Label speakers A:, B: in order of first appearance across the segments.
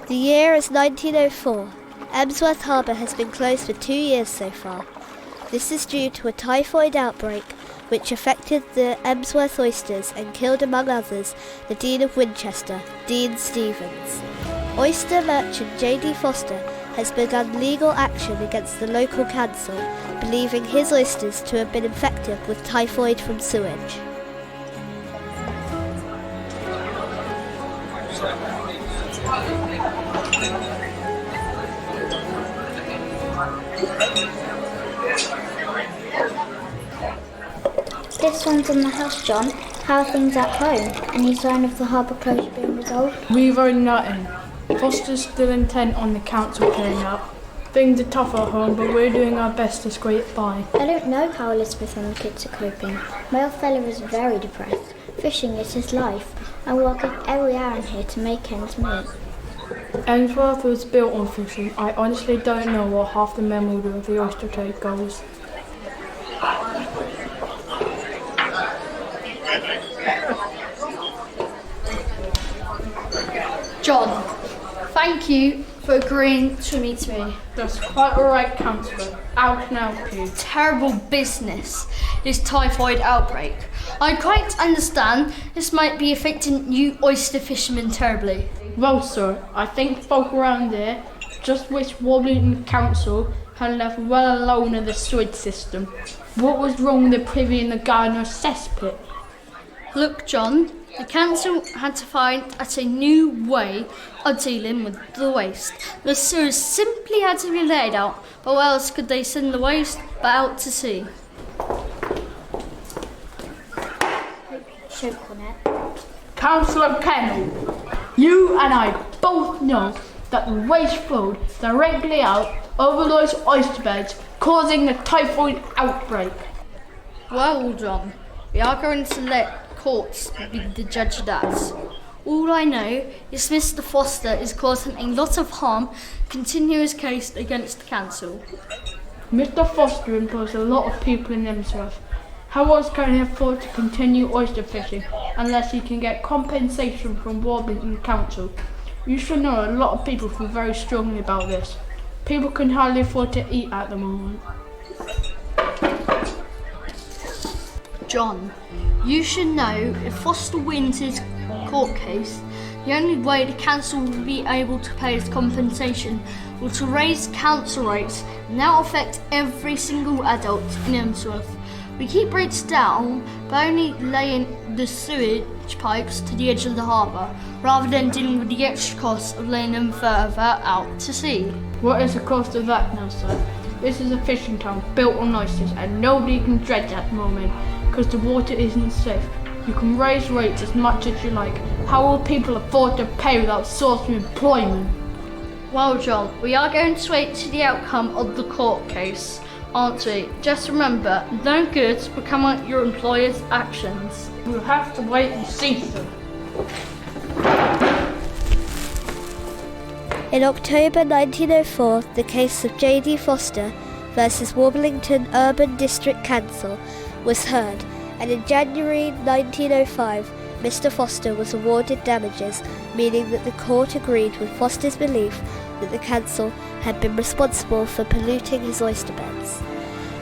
A: The year is 1904. Emsworth Harbour has been closed for 2 years so far. This is due to a typhoid outbreak which affected the Emsworth oysters and killed, among others, the Dean of Winchester, Dean Stevens. Oyster merchant J.D. Foster has begun legal action against the local council, believing his oysters to have been infected with typhoid from sewage.
B: This one's in the house, John. How are things at home? Any sign of the harbour closure being resolved?
C: We've heard nothing. Foster's still intent on the council clearing up. Things are tough at home, but we're doing our best to scrape by.
B: I don't know how Elizabeth and the kids are coping. My old fellow is very depressed. Fishing is his life. I'm working every hour in here to make ends meet.
C: Emsworth was built on fishing. I honestly don't know what half the men will do if the oyster trade goes.
D: John, thank you for agreeing to meet me.
C: That's quite alright, Councillor. Out now, please.
D: Terrible business, this typhoid outbreak. I quite understand this might be affecting you oyster fishermen terribly.
C: Well, sir, I think folk around here just wish Warblington Council had left well alone of the sewage system. What was wrong with the privy and the gardener's cesspit?
D: Look, John, the council had to find a new way of dealing with the waste. The sewers simply had to be laid out, but where else could they send the waste but out to sea?
B: Choke on it.
C: Councillor Kennel, you and I both know that the waste flowed directly out over those oyster beds, causing the typhoid outbreak.
D: Well, John, we are going to let courts be the judge of that. All I know is Mr. Foster is causing a lot of harm, continue his case against the council.
C: Mr. Foster employs a lot of people in Emsworth. How else can he afford to continue oyster fishing unless he can get compensation from Warblington Council? You should know a lot of people feel very strongly about this. People can hardly afford to eat at the moment.
D: John, you should know if Foster wins his court case, the only way the council will be able to pay his compensation will to raise council rates and that will affect every single adult in Emsworth. We keep rates down by only laying the sewage pipes to the edge of the harbour, rather than dealing with the extra cost of laying them further out to sea.
C: What is the cost of that now, sir? This is a fishing town built on oysters and nobody can dredge at the moment because the water isn't safe. You can raise rates as much as you like. How will people afford to pay without source of employment?
D: Well, John, we are going to wait to the outcome of the court case, aren't we? Just remember, no good will come out your employer's actions.
C: We'll have to wait and see, sir.
A: In October 1904, the case of J.D. Foster versus Warblington Urban District Council was heard, and in January 1905, Mr. Foster was awarded damages, meaning that the court agreed with Foster's belief that the council had been responsible for polluting his oyster beds.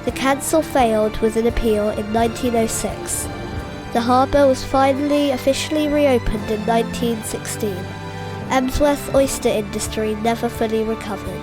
A: The council failed with an appeal in 1906. The harbour was finally officially reopened in 1916. Emsworth oyster industry never fully recovered.